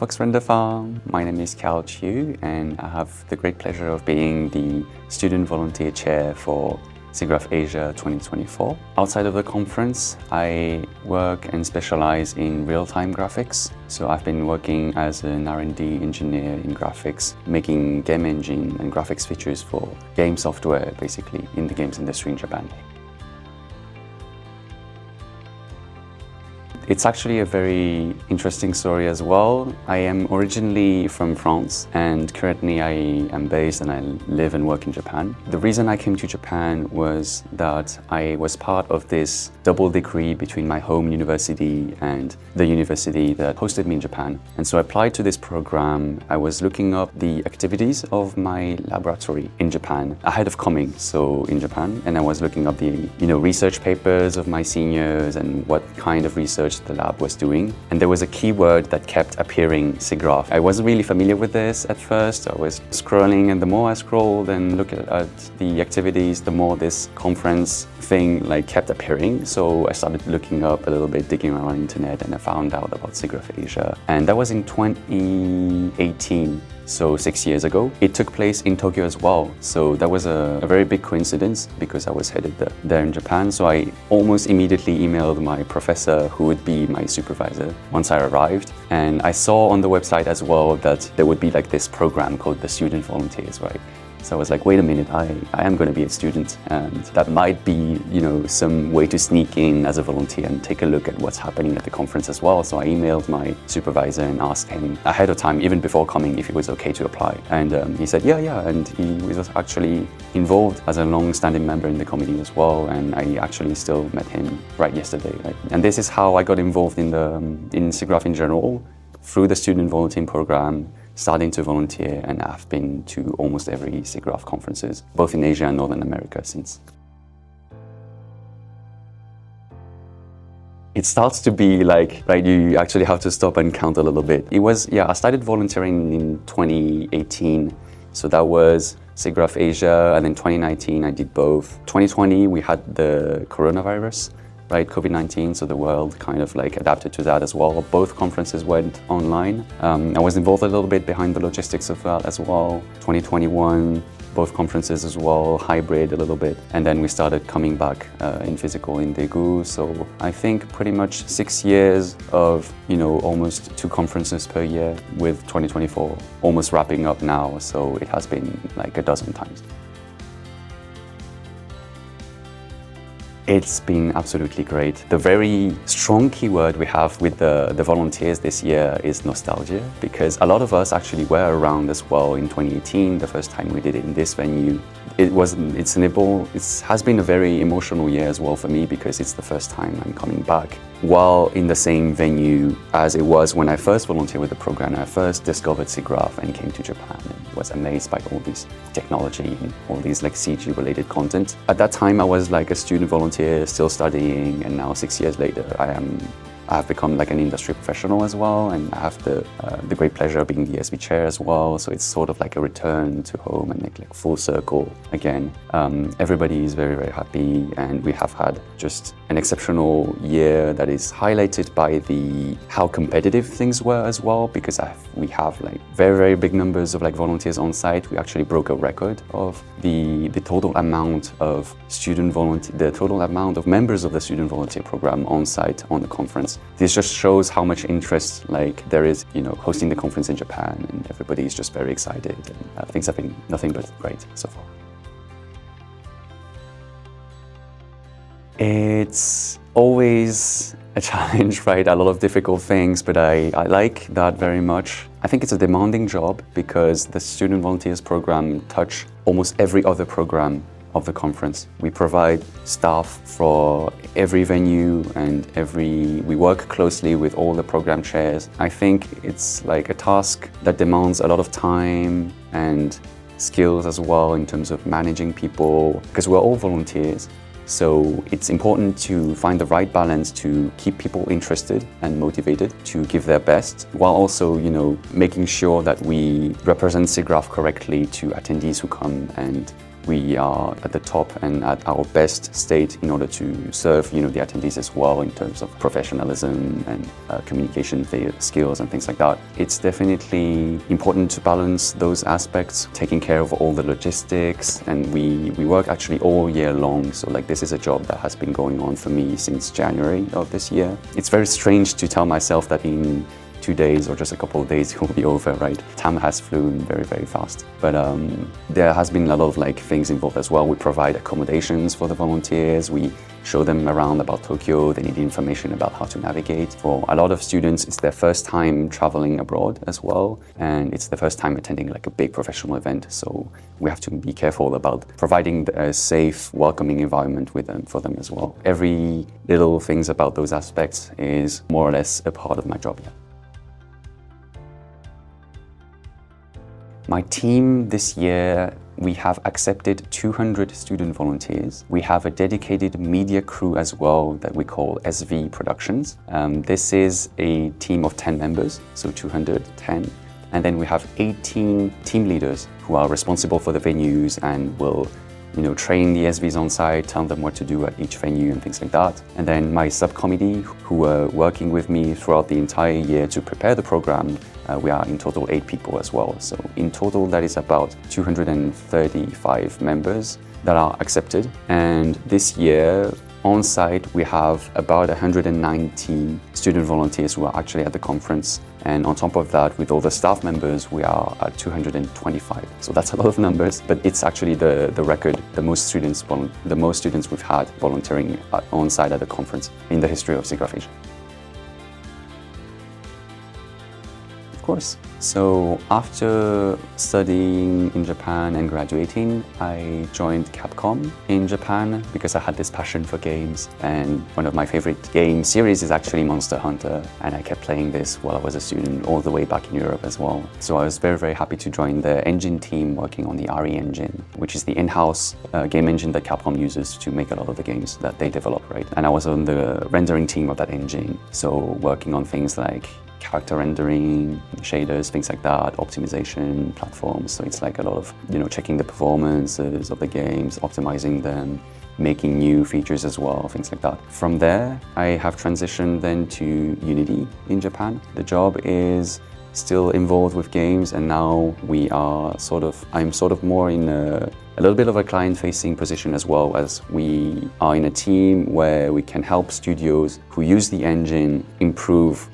Farm. My name is Cal Chiu, and I have the great pleasure of being the Student Volunteer Chair for SIGGRAPH Asia 2024. Outside of the conference, I work and specialize in real-time graphics. So I've been working as an R&D engineer in graphics, making game engine and graphics features for game software, basically, in the games industry in Japan. It's actually a very interesting story as well. I am originally from France, and currently I am based and I live and work in Japan. The reason I came to Japan was that I was part of this double degree between my home university and the university that hosted me in Japan. And so I applied to this program. I was looking up the activities of my laboratory in Japan ahead of coming, so in Japan, and I was looking up the research papers of my seniors and what kind of research the lab was doing. And there was a keyword that kept appearing, SIGGRAPH. I wasn't really familiar with this at first. I was scrolling, and the more I scrolled and looked at the activities, the more this conference thing kept appearing. So I started looking up a little bit, digging around the internet, and I found out about SIGGRAPH Asia. And that was in 2018. So 6 years ago. It took place in Tokyo as well. So that was a very big coincidence because I was headed there in Japan. So I almost immediately emailed my professor, who would be my supervisor, once I arrived. And I saw on the website as well that there would be this program called the Student Volunteers, right? So I was like, wait a minute, I am going to be a student, and that might be, some way to sneak in as a volunteer and take a look at what's happening at the conference as well. So I emailed my supervisor and asked him ahead of time, even before coming, if it was okay to apply. And he said, yeah, and he was actually involved as a long-standing member in the committee as well, and I actually still met him right yesterday. Right? And this is how I got involved in SIGGRAPH in general, through the student volunteering program, starting to volunteer, and I've been to almost every SIGGRAPH conferences, both in Asia and Northern America since. It starts to be you actually have to stop and count a little bit. I started volunteering in 2018, so that was SIGGRAPH Asia, and then 2019 I did both. 2020 we had the coronavirus, right, COVID-19, so the world kind of adapted to that as well. Both conferences went online. I was involved a little bit behind the logistics of that as well. 2021, both conferences as well, hybrid a little bit. And then we started coming back in physical in Daegu. So I think pretty much 6 years of, almost 2 conferences per year, with 2024 almost wrapping up now. So it has been a dozen times. It's been absolutely great. The very strong keyword we have with the volunteers this year is nostalgia, because a lot of us actually were around as well in 2018, the first time we did it in this venue. It has been a very emotional year as well for me, because it's the first time I'm coming back while in the same venue as it was when I first volunteered with the program. I first discovered SIGGRAPH and came to Japan and was amazed by all this technology and all these CG related content. At that time I was a student volunteer still studying, and now 6 years later I've become an industry professional as well, and I have the great pleasure of being the SB chair as well. So it's sort of a return to home and full circle again. Everybody is very, very happy, and we have had just an exceptional year that is highlighted by how competitive things were as well, because we have very, very big numbers of volunteers on site. We actually broke a record of the total amount of members of the student volunteer program on site on the conference. This just shows how much interest there is, hosting the conference in Japan, and everybody is just very excited, and things have been nothing but great so far. It's always a challenge, right? A lot of difficult things, but I like that very much. I think it's a demanding job because the student volunteers program touch almost every other program of the conference. We provide staff for every venue, and we work closely with all the program chairs. I think it's a task that demands a lot of time and skills as well in terms of managing people, because we're all volunteers. So it's important to find the right balance to keep people interested and motivated to give their best, while also, making sure that we represent SIGGRAPH correctly to attendees who come and we are at the top and at our best state in order to serve, the attendees as well in terms of professionalism and communication skills and things like that. It's definitely important to balance those aspects, taking care of all the logistics, and we work actually all year long. So like this is a job that has been going on for me since January of this year. It's very strange to tell myself that in 2 days or just a couple of days it will be over, right? Time has flown very, very fast. But there has been a lot of things involved as well. We provide accommodations for the volunteers. We show them around about Tokyo. They need information about how to navigate. For a lot of students, it's their first time traveling abroad as well. And it's the first time attending a big professional event. So we have to be careful about providing a safe, welcoming environment for them as well. Every little things about those aspects is more or less a part of my job. Yeah. My team this year, we have accepted 200 student volunteers. We have a dedicated media crew as well that we call SV Productions. This is a team of 10 members, so 210. And then we have 18 team leaders who are responsible for the venues and will train the SVs on site, tell them what to do at each venue and things like that. And then my subcommittee, who are working with me throughout the entire year to prepare the program, we are in total 8 people as well. So in total, that is about 235 members that are accepted. And this year, on site, we have about 190 student volunteers who are actually at the conference. And on top of that, with all the staff members, we are at 225. So that's a lot of numbers, but it's actually the record, the most students we've had volunteering on site at a conference in the history of SIGGRAPH Asia. Of course. So after studying in Japan and graduating, I joined Capcom in Japan because I had this passion for games, and one of my favorite game series is actually Monster Hunter, and I kept playing this while I was a student all the way back in Europe as well. So I was very, very happy to join the engine team working on the RE engine, which is the in-house game engine that Capcom uses to make a lot of the games that they develop, right? And I was on the rendering team of that engine, so working on things like character rendering, shaders, things like that, optimization platforms. So it's a lot of, checking the performances of the games, optimizing them, making new features as well, things like that. From there, I have transitioned then to Unity in Japan. The job is still involved with games, and now I'm sort of more in a little bit of a client-facing position as well, as we are in a team where we can help studios who use the engine improve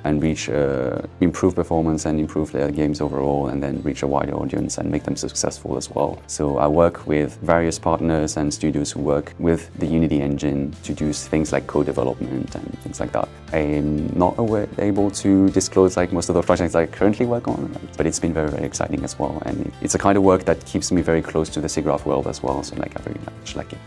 performance and improve their games overall, and then reach a wider audience and make them successful as well. So I work with various partners and studios who work with the Unity engine to do things like co-development and things like that. I am not able to disclose most of the projects I currently work on, but it's been very, very exciting as well. And it's a kind of work that keeps me very close to the SIGGRAPH world as well, so I very much like it.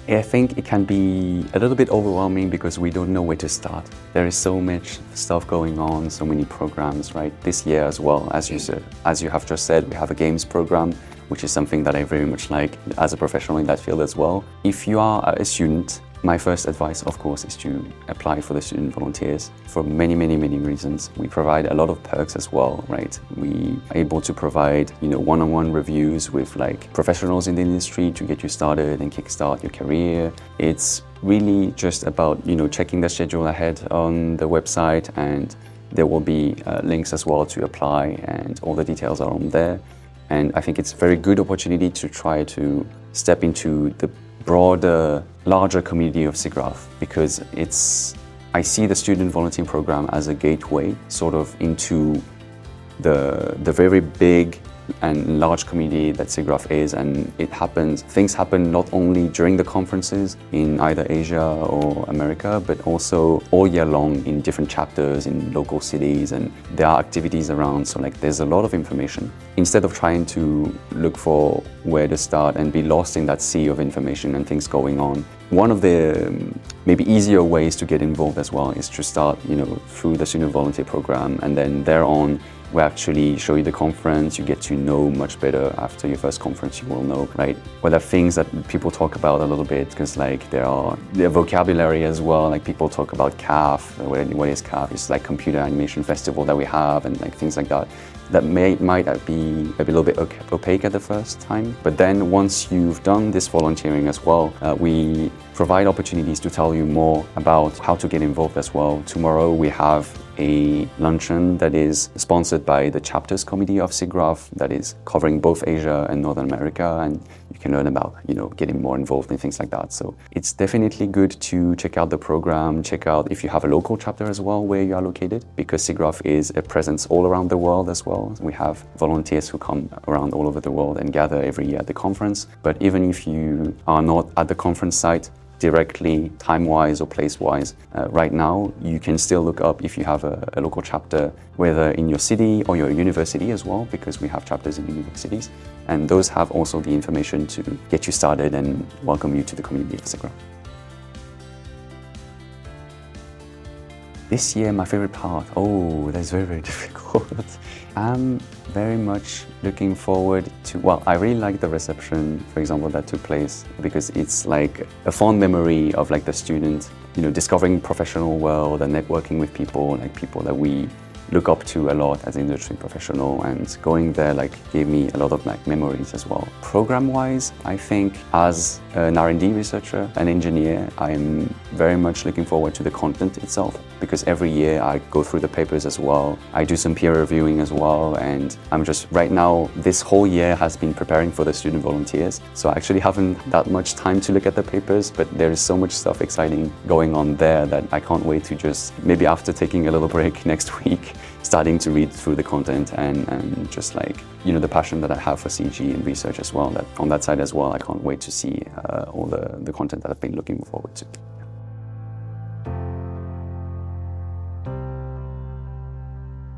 I think it can be a little bit overwhelming because we don't know where to start. There is so much stuff going on, so many programs, right? This year as well, as you have just said, we have a games program, which is something that I very much like as a professional in that field as well. If you are a student, my first advice, of course, is to apply for the student volunteers for many, many, many reasons. We provide a lot of perks as well, right? We are able to provide, one-on-one reviews with professionals in the industry to get you started and kickstart your career. It's really just about, checking the schedule ahead on the website, and there will be links as well to apply, and all the details are on there. And I think it's a very good opportunity to try to step into the broader, larger community of SIGGRAPH, because I see the student volunteering program as a gateway sort of into the very big and large community that SIGGRAPH is, and things happen not only during the conferences in either Asia or America, but also all year long in different chapters in local cities, and there are activities around, so there's a lot of information. Instead of trying to look for where to start and be lost in that sea of information and things going on, one of the maybe easier ways to get involved as well is to start, through the student volunteer program, and then thereon We actually show you the conference. You get to know much better after your first conference. You will know, right? What are things that people talk about a little bit, because like there are the vocabulary as well. Like people talk about CAF. What is CAF? It's like Computer Animation Festival that we have, and like things like that. That might be a little bit opaque at the first time. But then once you've done this volunteering as well, we provide opportunities to tell you more about how to get involved as well. Tomorrow we have a luncheon that is sponsored by the Chapters Committee of SIGGRAPH that is covering both Asia and North America, and you can learn about, getting more involved in things like that. So it's definitely good to check out the program, check out if you have a local chapter as well where you are located, because SIGGRAPH is a presence all around the world as well. We have volunteers who come around all over the world and gather every year at the conference. But even if you are not at the conference site directly, time-wise or place-wise, right now you can still look up if you have a local chapter, whether in your city or your university as well, because we have chapters in universities, and those have also the information to get you started and welcome you to the community of SIGGRAPH. This year, my favorite part, that's very, very difficult. I'm very much looking forward to, I really like the reception, for example, that took place, because it's like a fond memory of like the student, discovering professional world and networking with people, like people that we look up to a lot as industry professional, and going there gave me a lot of memories as well. Program-wise, I think as an R&D researcher, an engineer, I'm very much looking forward to the content itself, because every year I go through the papers as well. I do some peer reviewing as well, and I'm just right now, this whole year has been preparing for the student volunteers. So I actually haven't that much time to look at the papers, but there is so much stuff exciting going on there that I can't wait to just, maybe after taking a little break next week, starting to read through the content and just the passion that I have for CG and research as well, that on that side as well, I can't wait to see all the content that I've been looking forward to.